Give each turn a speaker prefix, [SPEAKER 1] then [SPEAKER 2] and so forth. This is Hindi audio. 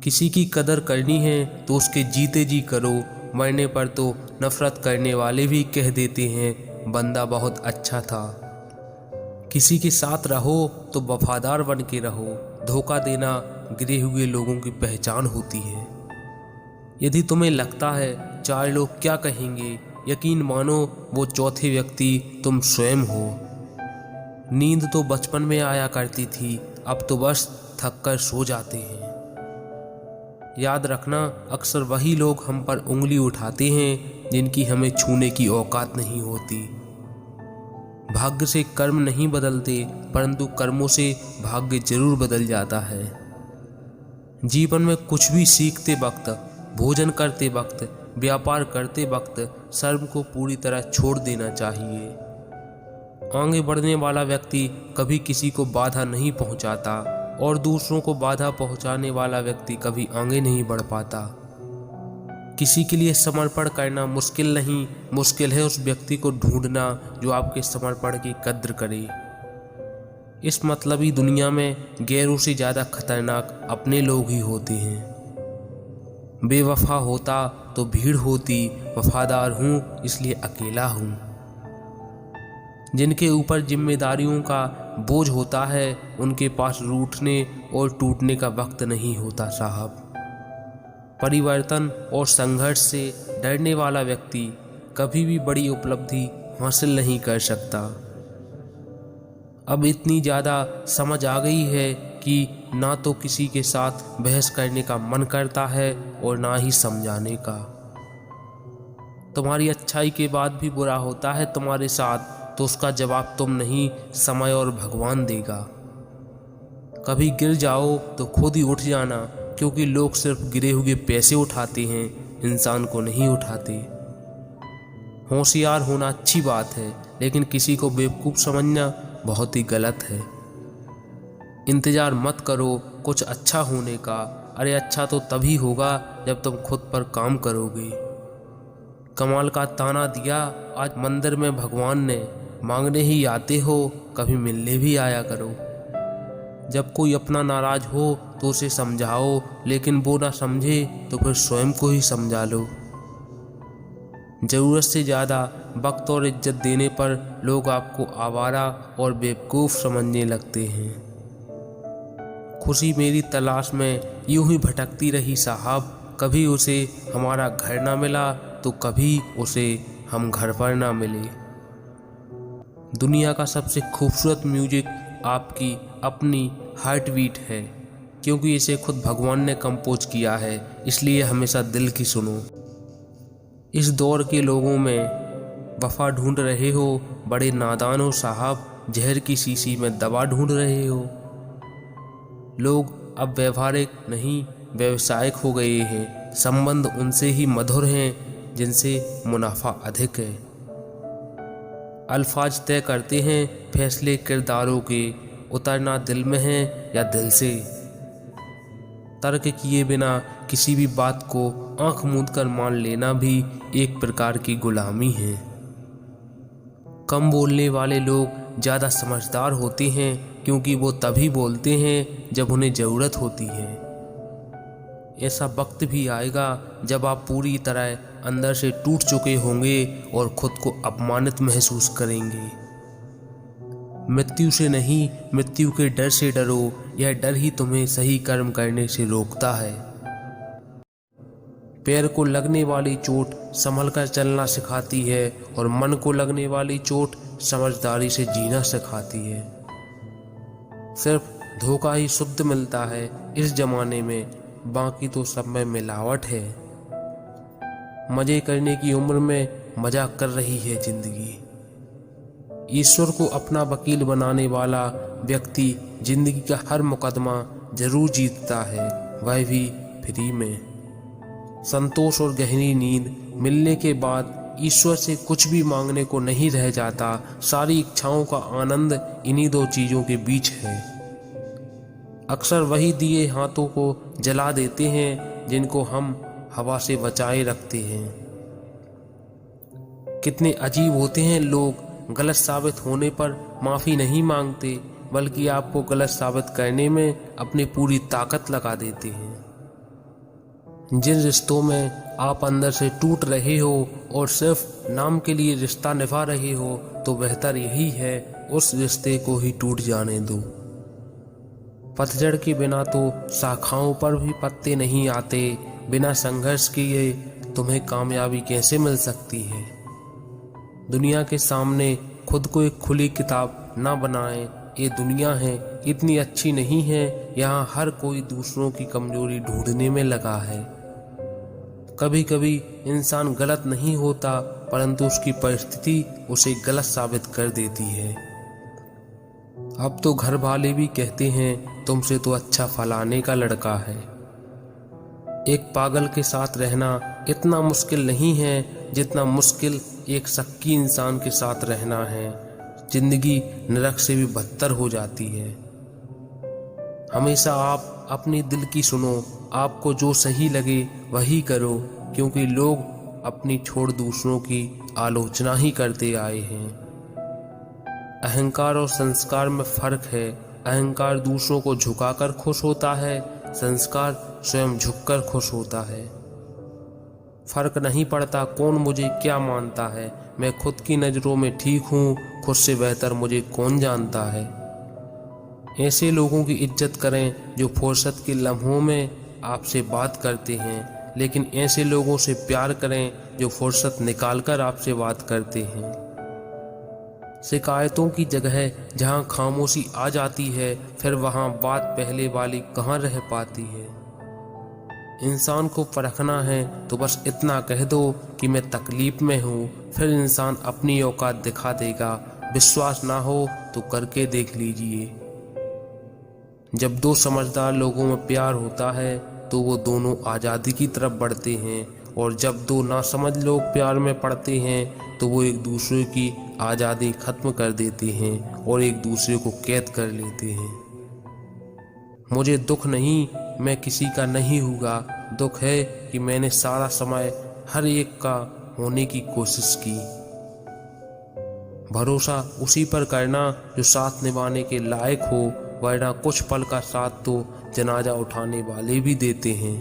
[SPEAKER 1] किसी की कदर करनी है तो उसके जीते जी करो, मरने पर तो नफरत करने वाले भी कह देते हैं बंदा बहुत अच्छा था। किसी के साथ रहो तो वफादार बन के रहो, धोखा देना गिरे हुए लोगों की पहचान होती है। यदि तुम्हें लगता है चार लोग क्या कहेंगे, यकीन मानो वो चौथे व्यक्ति तुम स्वयं हो। नींद तो बचपन में आया करती थी, अब तो बस थक कर सो जाते हैं। याद रखना, अक्सर वही लोग हम पर उंगली उठाते हैं जिनकी हमें छूने की औकात नहीं होती। भाग्य से कर्म नहीं बदलते, परंतु कर्मों से भाग्य जरूर बदल जाता है। जीवन में कुछ भी सीखते वक्त, भोजन करते वक्त, व्यापार करते वक्त शर्म को पूरी तरह छोड़ देना चाहिए। आगे बढ़ने वाला व्यक्ति कभी किसी को बाधा नहीं पहुंचाता और दूसरों को बाधा पहुंचाने वाला व्यक्ति कभी आगे नहीं बढ़ पाता। किसी के लिए समर्पण करना मुश्किल नहीं, मुश्किल है उस व्यक्ति को ढूंढना जो आपके समर्पण की कद्र करे। इस मतलबी दुनिया में गैरों से ज्यादा खतरनाक अपने लोग ही होते हैं। बेवफा होता तो भीड़ होती, वफादार हूं इसलिए अकेला हूं। जिनके ऊपर जिम्मेदारियों का बोझ होता है उनके पास रूठने और टूटने का वक्त नहीं होता साहब। परिवर्तन और संघर्ष से डरने वाला व्यक्ति कभी भी बड़ी उपलब्धि हासिल नहीं कर सकता। अब इतनी ज़्यादा समझ आ गई है कि ना तो किसी के साथ बहस करने का मन करता है और ना ही समझाने का। तुम्हारी अच्छाई के बाद भी बुरा होता है तुम्हारे साथ तो उसका जवाब तुम नहीं, समय और भगवान देगा। कभी गिर जाओ तो खुद ही उठ जाना, क्योंकि लोग सिर्फ गिरे हुए पैसे उठाते हैं, इंसान को नहीं उठाते। होशियार होना अच्छी बात है, लेकिन किसी को बेवकूफ़ समझना बहुत ही गलत है। इंतजार मत करो कुछ अच्छा होने का, अरे अच्छा तो तभी होगा जब तुम खुद पर काम करोगे। कमाल का ताना दिया आज मंदिर में भगवान ने, मांगने ही आते हो कभी मिलने भी आया करो। जब कोई अपना नाराज हो तो उसे समझाओ, लेकिन वो ना समझे तो फिर स्वयं को ही समझा लो। ज़रूरत से ज़्यादा वक्त और इज्जत देने पर लोग आपको आवारा और बेवकूफ़ समझने लगते हैं। खुशी मेरी तलाश में यूं ही भटकती रही साहब, कभी उसे हमारा घर ना मिला तो कभी उसे हम घर पर ना मिले। दुनिया का सबसे खूबसूरत म्यूजिक आपकी अपनी हार्ट बीट है, क्योंकि इसे खुद भगवान ने कंपोज किया है, इसलिए हमेशा दिल की सुनो। इस दौर के लोगों में वफा ढूंढ रहे हो, बड़े नादान हो साहब, जहर की शीशी में दवा ढूंढ रहे हो। लोग अब व्यवहारिक नहीं व्यवसायिक हो गए हैं, संबंध उनसे ही मधुर हैं जिनसे मुनाफा अधिक है। अल्फाज तय करते हैं फैसले किरदारों के, उतरना दिल में है या दिल से। तर्क किए बिना किसी भी बात को आंख मूंद कर मान लेना भी एक प्रकार की गुलामी है। कम बोलने वाले लोग ज़्यादा समझदार होते हैं, क्योंकि वो तभी बोलते हैं जब उन्हें ज़रूरत होती है। ऐसा वक्त भी आएगा जब आप पूरी तरह अंदर से टूट चुके होंगे और खुद को अपमानित महसूस करेंगे। मृत्यु से नहीं, मृत्यु के डर से डरो, यह डर ही तुम्हें सही कर्म करने से रोकता है। पैर को लगने वाली चोट संभल कर चलना सिखाती है और मन को लगने वाली चोट समझदारी से जीना सिखाती है। सिर्फ धोखा ही शुद्ध मिलता है इस जमाने में, बाकी तो सब में मिलावट है। मजे करने की उम्र में मजाक कर रही है जिंदगी। ईश्वर को अपना वकील बनाने वाला व्यक्ति जिंदगी का हर मुकदमा जरूर जीतता है, वह भी फ्री में। संतोष और गहरी नींद मिलने के बाद ईश्वर से कुछ भी मांगने को नहीं रह जाता। सारी इच्छाओं का आनंद इन्हीं दो चीजों के बीच है। अक्सर वही दिए हाथों को जला देते हैं जिनको हम हवा से बचाए रखते हैं। कितने अजीब होते हैं लोग, गलत साबित होने पर माफ़ी नहीं मांगते, बल्कि आपको गलत साबित करने में अपनी पूरी ताकत लगा देते हैं। जिन रिश्तों में आप अंदर से टूट रहे हो और सिर्फ नाम के लिए रिश्ता निभा रहे हो, तो बेहतर यही है उस रिश्ते को ही टूट जाने दो। पतझड़ के बिना तो शाखाओं पर भी पत्ते नहीं आते। बिना संघर्ष किए तुम्हें कामयाबी कैसे मिल सकती है। दुनिया के सामने खुद को एक खुली किताब ना बनाएं। ये दुनिया है इतनी अच्छी नहीं है, यहाँ हर कोई दूसरों की कमजोरी ढूंढने में लगा है। कभी कभी इंसान गलत नहीं होता, परंतु उसकी परिस्थिति उसे गलत साबित कर देती है। अब तो घर वाले भी कहते हैं तुमसे तो अच्छा फलाने का लड़का है। एक पागल के साथ रहना इतना मुश्किल नहीं है जितना मुश्किल एक शक्की इंसान के साथ रहना है। जिंदगी नरक से भी बदतर हो जाती है। हमेशा आप अपने दिल की सुनो, आपको जो सही लगे वही करो, क्योंकि लोग अपनी छोड़ दूसरों की आलोचना ही करते आए हैं। अहंकार और संस्कार में फर्क है। अहंकार दूसरों को झुकाकर खुश होता है, संस्कार स्वयं झुककर खुश होता है। फर्क नहीं पड़ता कौन मुझे क्या मानता है, मैं खुद की नज़रों में ठीक हूँ, खुद से बेहतर मुझे कौन जानता है। ऐसे लोगों की इज्जत करें जो फुर्सत के लम्हों में आपसे बात करते हैं, लेकिन ऐसे लोगों से प्यार करें जो फुर्सत निकालकर आपसे बात करते हैं। शिकायतों की जगह जहां खामोशी आ जाती है, फिर वहां बात पहले वाली कहां रह पाती है। इंसान को परखना है तो बस इतना कह दो कि मैं तकलीफ में हूँ, फिर इंसान अपनी औकात दिखा देगा। विश्वास ना हो तो करके देख लीजिए। जब दो समझदार लोगों में प्यार होता है तो वो दोनों आज़ादी की तरफ बढ़ते हैं, और जब दो नासमझ लोग प्यार में पड़ते हैं तो वो एक दूसरे की आज़ादी खत्म कर देते हैं और एक दूसरे को कैद कर लेते हैं। मुझे दुख नहीं, मैं किसी का नहीं हुआ। दुख है कि मैंने सारा समय हर एक का होने की कोशिश की। भरोसा उसी पर करना जो साथ निभाने के लायक हो, वरना कुछ पल का साथ तो जनाजा उठाने वाले भी देते हैं।